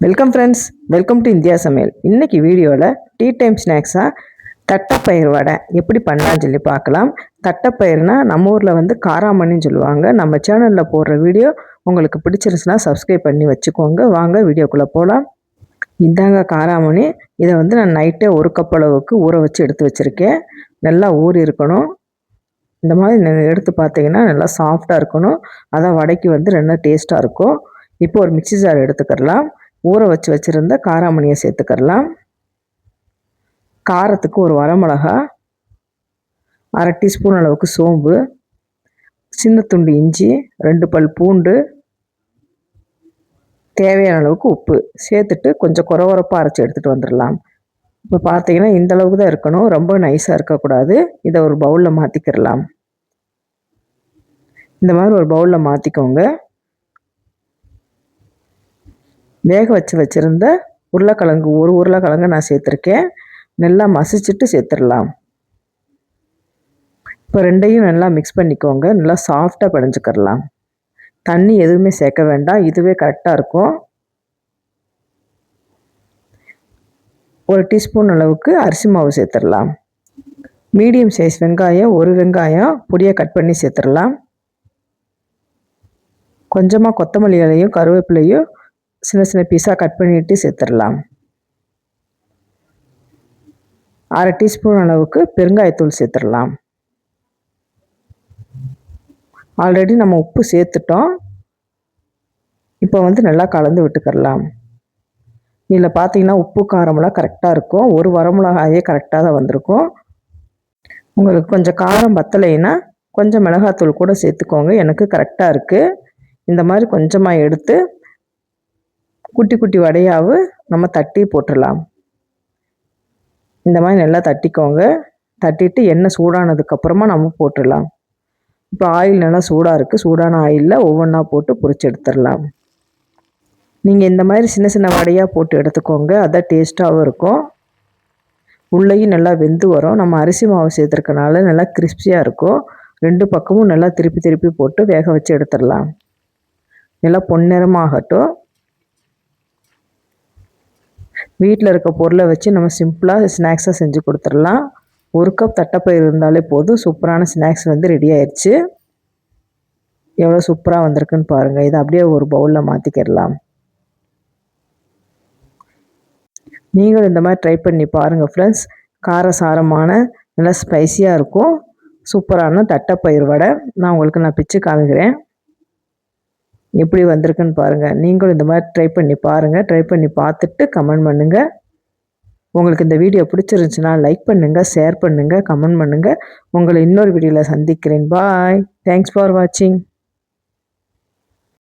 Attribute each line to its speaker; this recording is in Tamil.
Speaker 1: Welcome friends, welcome to India சமையல். இன்றைக்கி வீடியோவில் டீ டைம் ஸ்நாக்ஸாக தட்டைப்பயிர் வடை எப்படி பண்ணலான்னு சொல்லி பார்க்கலாம். தட்டைப்பயிர்னா நம்ம ஊரில் காராமணின்னு சொல்லுவாங்க. நம்ம சேனலில் போடுற வீடியோ உங்களுக்கு பிடிச்சிருச்சுன்னா சப்ஸ்கிரைப் பண்ணி வச்சுக்கோங்க. வாங்க வீடியோக்குள்ளே போகலாம். இதாங்க காராமணி. இதை நான் நைட்டே 1 கப் அளவுக்கு ஊற வச்சு எடுத்து வச்சுருக்கேன். நல்லா ஊறி இருக்கணும். இந்த மாதிரி நீங்கள் எடுத்து பார்த்தீங்கன்னா நல்லா சாஃப்டாக இருக்கணும். அதான் வடைக்கு நல்லா டேஸ்ட்டாக இருக்கும். இப்போ ஒரு மிக்ஸி ஜார் எடுத்துக்கலாம். ஊற வச்சுருந்த காராமணியை சேர்த்துக்கலாம். காரத்துக்கு ஒரு வரமிளகா, 1/2 டீஸ்பூன் அளவுக்கு சோம்பு, சின்ன துண்டு இஞ்சி, 2 பல் பூண்டு, தேவையான அளவுக்கு உப்பு சேர்த்துட்டு கொஞ்சம் குறவரப்பாக அரைச்சி எடுத்துகிட்டு வந்துடலாம். இப்போ பார்த்தீங்கன்னா இந்த அளவுக்கு தான் இருக்கணும், ரொம்ப நைஸாக இருக்கக்கூடாது. இதை ஒரு பவுலில் மாற்றிக்கிடலாம். இந்த மாதிரி ஒரு பவுலில் மாற்றிக்கோங்க. வேக வச்சுருந்த உருளைக்கிழங்கு, ஒரு உருளைக்கிழங்கு நான் சேர்த்துருக்கேன். நல்லா மசிச்சுட்டு சேர்த்துடலாம். இப்போ ரெண்டையும் நல்லா மிக்ஸ் பண்ணிக்கோங்க. நல்லா சாஃப்டாக பிணைஞ்சிக்கிடலாம். தண்ணி எதுவுமே சேர்க்க வேண்டாம், இதுவே கரெக்டாக இருக்கும். 1 டீஸ்பூன் அளவுக்கு அரிசி மாவு சேர்த்துடலாம். மீடியம் சைஸ் வெங்காயம், 1 வெங்காயம் பொடியாக கட் பண்ணி சேர்த்துடலாம். கொஞ்சமாக கொத்தமல்லி இலையும் கருவேப்பிலையும் சின்ன சின்ன பீஸாக கட் பண்ணிவிட்டு சேர்த்துடலாம். 1/2 டீஸ்பூன் அளவுக்கு பெருங்காயத்தூள் சேர்த்துடலாம். ஆல்ரெடி நம்ம உப்பு சேர்த்துட்டோம். இப்போ நல்லா கலந்து விட்டுக்கிடலாம். இதில் பார்த்தீங்கன்னா உப்பு காரமெல்லாம் கரெக்டாக இருக்கும். ஒரு வரமிளகாயே கரெக்டாக தான் வந்திருக்கும். உங்களுக்கு கொஞ்சம் காரம் பத்தலைன்னா கொஞ்சம் மிளகாத்தூள் கூட சேர்த்துக்கோங்க. எனக்கு கரெக்டாக இருக்குது. இந்த மாதிரி கொஞ்சமாக எடுத்து குட்டி குட்டி வடையாவு நம்ம தட்டி போட்டுடலாம். இந்த மாதிரி நல்லா தட்டிக்கோங்க. தட்டிட்டு எண்ணெய் சூடானதுக்கப்புறமா நம்ம போட்டுடலாம். இப்போ ஆயில் நல்லா சூடாக இருக்குது. சூடான ஆயிலில் ஒவ்வொன்றா போட்டு பொரிச்சு எடுத்துடலாம். நீங்கள் இந்த மாதிரி சின்ன சின்ன வடையாக போட்டு எடுத்துக்கோங்க. அதான் டேஸ்ட்டாகவும் இருக்கும். உள்ளேயும் நல்லா வெந்து வரும். நம்ம அரிசி மாவு சேர்த்துருக்கனால நல்லா கிறிஸ்பியாக இருக்கும். 2 பக்கமும் நல்லா திருப்பி திருப்பி போட்டு வேக வச்சு எடுத்துடலாம். நல்லா பொன்னிறமாகட்டும். வீட்டில் இருக்க பொருளை வச்சு நம்ம சிம்பிளாக ஸ்நாக்ஸாக செஞ்சு கொடுத்துடலாம். 1 கப் தட்டைப்பயிர் இருந்தாலே போதும். சூப்பரான ஸ்நாக்ஸ் ரெடி ஆயிடுச்சு. எவ்வளோ சூப்பராக வந்திருக்குன்னு பாருங்கள். இதை அப்படியே ஒரு பவுலில் மாற்றிக்கிடலாம். நீங்களும் இந்த மாதிரி ட்ரை பண்ணி பாருங்கள் ஃப்ரெண்ட்ஸ். காரசாரமான நல்லா ஸ்பைஸியாக இருக்கும். சூப்பரான தட்டைப்பயிர் வடை நான் பிச்சு காமிக்கிறேன். எப்படி வந்திருக்குன்னு பாருங்கள். நீங்களும் இந்த மாதிரி ட்ரை பண்ணி பாருங்கள். ட்ரை பண்ணி பார்த்துட்டு கமெண்ட் பண்ணுங்கள். உங்களுக்கு இந்த வீடியோ பிடிச்சிருந்துச்சுன்னா லைக் பண்ணுங்கள், ஷேர் பண்ணுங்கள், கமெண்ட் பண்ணுங்கள். உங்களை இன்னொரு வீடியோவில் சந்திக்கிறேன். பாய். தேங்க்ஸ் ஃபார் வாட்சிங்.